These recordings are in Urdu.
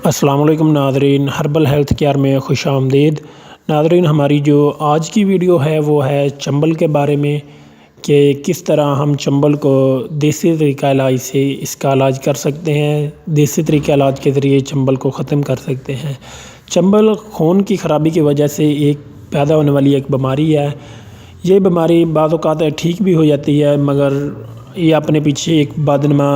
السلام علیکم ناظرین، ہربل ہیلتھ کیئر میں خوش آمدید۔ ناظرین، ہماری جو آج کی ویڈیو ہے وہ ہے چنبل کے بارے میں کہ کس طرح ہم چنبل کو دیسی طریقہ علاج سے اس کا علاج کر سکتے ہیں، دیسی طریقہ علاج کے ذریعے چنبل کو ختم کر سکتے ہیں۔ چنبل خون کی خرابی کی وجہ سے ایک پیدا ہونے والی ایک بیماری ہے۔ یہ بیماری بعض اوقات ٹھیک بھی ہو جاتی ہے، مگر یہ اپنے پیچھے ایک بدنما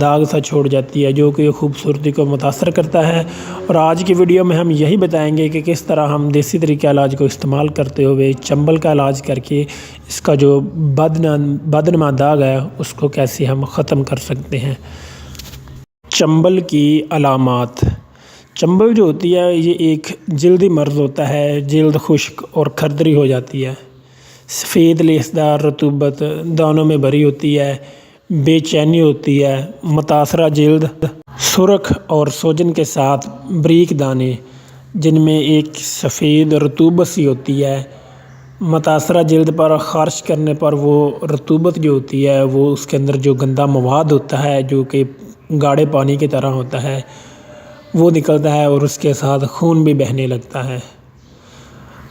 داغ سا چھوڑ جاتی ہے جو کہ خوبصورتی کو متاثر کرتا ہے۔ اور آج کی ویڈیو میں ہم یہی بتائیں گے کہ کس طرح ہم دیسی طریقہ علاج کو استعمال کرتے ہوئے چنبل کا علاج کر کے اس کا جو بدنما داغ ہے اس کو کیسے ہم ختم کر سکتے ہیں۔ چنبل کی علامات۔ چنبل جو ہوتی ہے یہ ایک جلدی مرض ہوتا ہے، جلد خشک اور کھردری ہو جاتی ہے، سفید لیسدار رطوبت دانوں میں بھری ہوتی ہے، بے چینی ہوتی ہے، متاثرہ جلد، سرخ اور سوجن کے ساتھ بریک دانے جن میں ایک سفید رطوبت سی ہوتی ہے۔ متاثرہ جلد پر خارش کرنے پر وہ رطوبت جو ہوتی ہے وہ اس کے اندر جو گندا مواد ہوتا ہے جو کہ گاڑے پانی کی طرح ہوتا ہے وہ نکلتا ہے اور اس کے ساتھ خون بھی بہنے لگتا ہے۔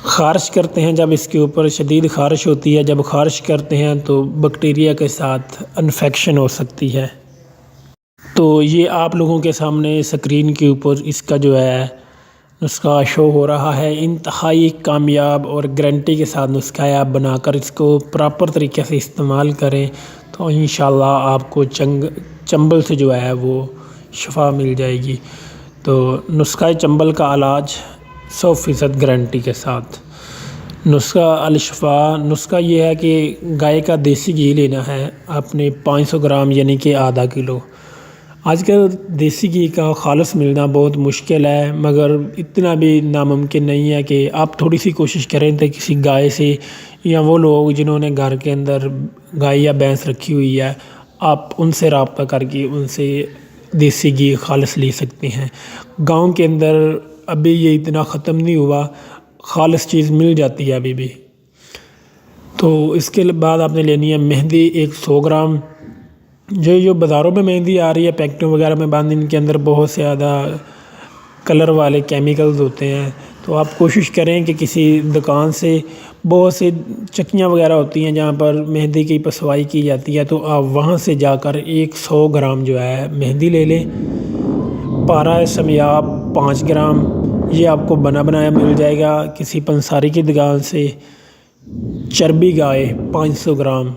خارش کرتے ہیں جب اس کے اوپر شدید خارش ہوتی ہے، جب خارش کرتے ہیں تو بیکٹیریا کے ساتھ انفیکشن ہو سکتی ہے۔ تو یہ آپ لوگوں کے سامنے اسکرین کے اوپر اس کا جو ہے نسخہ شو ہو رہا ہے۔ انتہائی کامیاب اور گارنٹی کے ساتھ نسخہ ہے، آپ بنا کر اس کو پراپر طریقے سے استعمال کریں تو انشاءاللہ آپ کو چنبل سے جو ہے وہ شفا مل جائے گی۔ تو نسخہ چنبل کا علاج 100% گارنٹی کے ساتھ۔ نسخہ الشفا، نسخہ یہ ہے کہ گائے کا دیسی گھی لینا ہے آپ نے 500 گرام یعنی کہ آدھا کلو۔ آج کل دیسی گھی کا خالص ملنا بہت مشکل ہے، مگر اتنا بھی ناممکن نہیں ہے کہ آپ تھوڑی سی کوشش کریں تو کسی گائے سے یا وہ لوگ جنہوں نے گھر کے اندر گائے یا بھینس رکھی ہوئی ہے آپ ان سے رابطہ کر کے ان سے دیسی گھی خالص لے سکتے ہیں۔ گاؤں کے اندر ابھی یہ اتنا ختم نہیں ہوا، خالص چیز مل جاتی ہے ابھی بھی۔ تو اس کے بعد آپ نے لینی ہے مہندی 100 گرام۔ جو بازاروں میں مہندی آ رہی ہے پیکٹوں وغیرہ میں بند، ان کے اندر بہت زیادہ کلر والے کیمیکلز ہوتے ہیں، تو آپ کوشش کریں کہ کسی دکان سے، بہت سے چکیاں وغیرہ ہوتی ہیں جہاں پر مہندی کی پسوائی کی جاتی ہے، تو آپ وہاں سے جا کر 100 گرام جو ہے مہندی لے لیں۔ پارا سمیاب 5 گرام، یہ آپ کو بنا بنایا مل جائے گا کسی پنساری کی دکان سے۔ چربی گائے 500 گرام،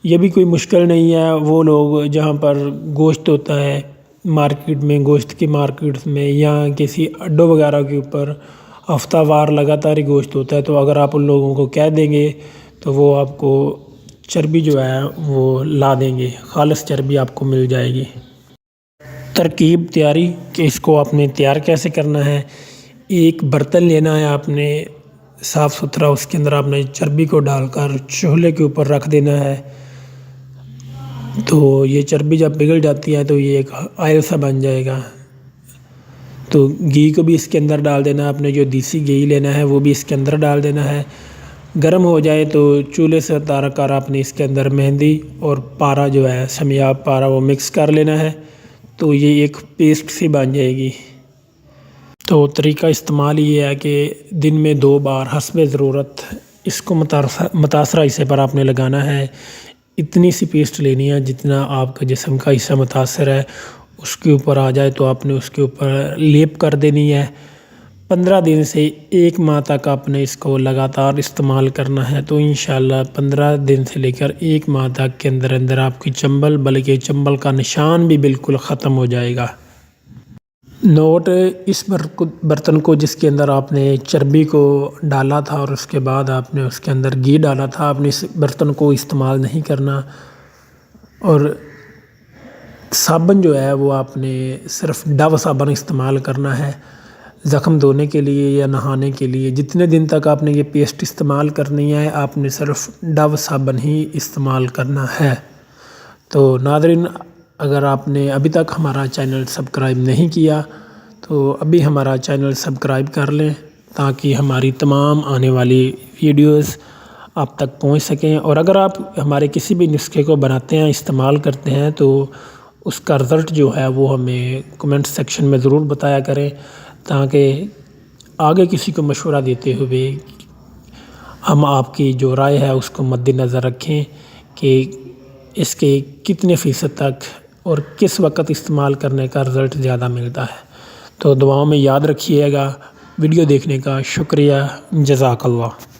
یہ بھی کوئی مشکل نہیں ہے، وہ لوگ جہاں پر گوشت ہوتا ہے مارکیٹ میں، گوشت کی مارکیٹس میں یا کسی اڈوں وغیرہ کے اوپر ہفتہ وار لگاتار ہی گوشت ہوتا ہے، تو اگر آپ ان لوگوں کو کہہ دیں گے تو وہ آپ کو چربی جو ہے وہ لا دیں گے، خالص چربی آپ کو مل جائے گی۔ ترکیب تیاری کہ اس کو آپ نے تیار کیسے کرنا ہے۔ ایک برتن لینا ہے آپ نے صاف ستھرا، اس کے اندر آپ نے چربی کو ڈال کر چولہے کے اوپر رکھ دینا ہے۔ تو یہ چربی جب پگھل جاتی ہے تو یہ ایک آئل سا بن جائے گا۔ تو گھی کو بھی اس کے اندر ڈال دینا ہے، آپ نے جو دیسی گھی لینا ہے وہ بھی اس کے اندر ڈال دینا ہے۔ گرم ہو جائے تو چولہے سے اتار کر آپ نے اس کے اندر مہندی اور پارا جو ہے سمیاب پارا وہ مکس کر لینا ہے، تو یہ ایک پیسٹ سی بن جائے گی۔ تو طریقہ استعمال یہ ہے کہ دن میں 2 بار حسب ضرورت اس کو متاثرہ حصے پر آپ نے لگانا ہے۔ اتنی سی پیسٹ لینی ہے جتنا آپ کا جسم کا حصہ متاثر ہے اس کے اوپر آ جائے، تو آپ نے اس کے اوپر لیپ کر دینی ہے۔ 15 دن سے 1 ماہ تک آپ نے اس کو لگاتار استعمال کرنا ہے، تو انشاءاللہ 15 دن سے لے کر 1 ماہ تک کے اندر اندر آپ کی چنبل، بلکہ چنبل کا نشان بھی بالکل ختم ہو جائے گا۔ نوٹ: اس برتن کو جس کے اندر آپ نے چربی کو ڈالا تھا اور اس کے بعد آپ نے اس کے اندر گھی ڈالا تھا، آپ نے اس برتن کو استعمال نہیں کرنا، اور صابن جو ہے وہ آپ نے صرف ڈو صابن استعمال کرنا ہے زخم دھونے کے لیے یا نہانے کے لیے۔ جتنے دن تک آپ نے یہ پیسٹ استعمال کرنی ہے آپ نے صرف ڈو صابن ہی استعمال کرنا ہے۔ تو ناظرین، اگر آپ نے ابھی تک ہمارا چینل سبسکرائب نہیں کیا تو ابھی ہمارا چینل سبسکرائب کر لیں تاکہ ہماری تمام آنے والی ویڈیوز آپ تک پہنچ سکیں۔ اور اگر آپ ہمارے کسی بھی نسخے کو بناتے ہیں، استعمال کرتے ہیں تو اس کا رزلٹ جو ہے وہ ہمیں کمنٹ سیکشن میں ضرور بتایا کریں، تاکہ آگے کسی کو مشورہ دیتے ہوئے ہم آپ کی جو رائے ہے اس کو مد نظر رکھیں کہ اس کے کتنے فیصد تک اور کس وقت استعمال کرنے کا رزلٹ زیادہ ملتا ہے۔ تو دعاؤں میں یاد رکھیے گا۔ ویڈیو دیکھنے کا شکریہ، جزاک اللہ۔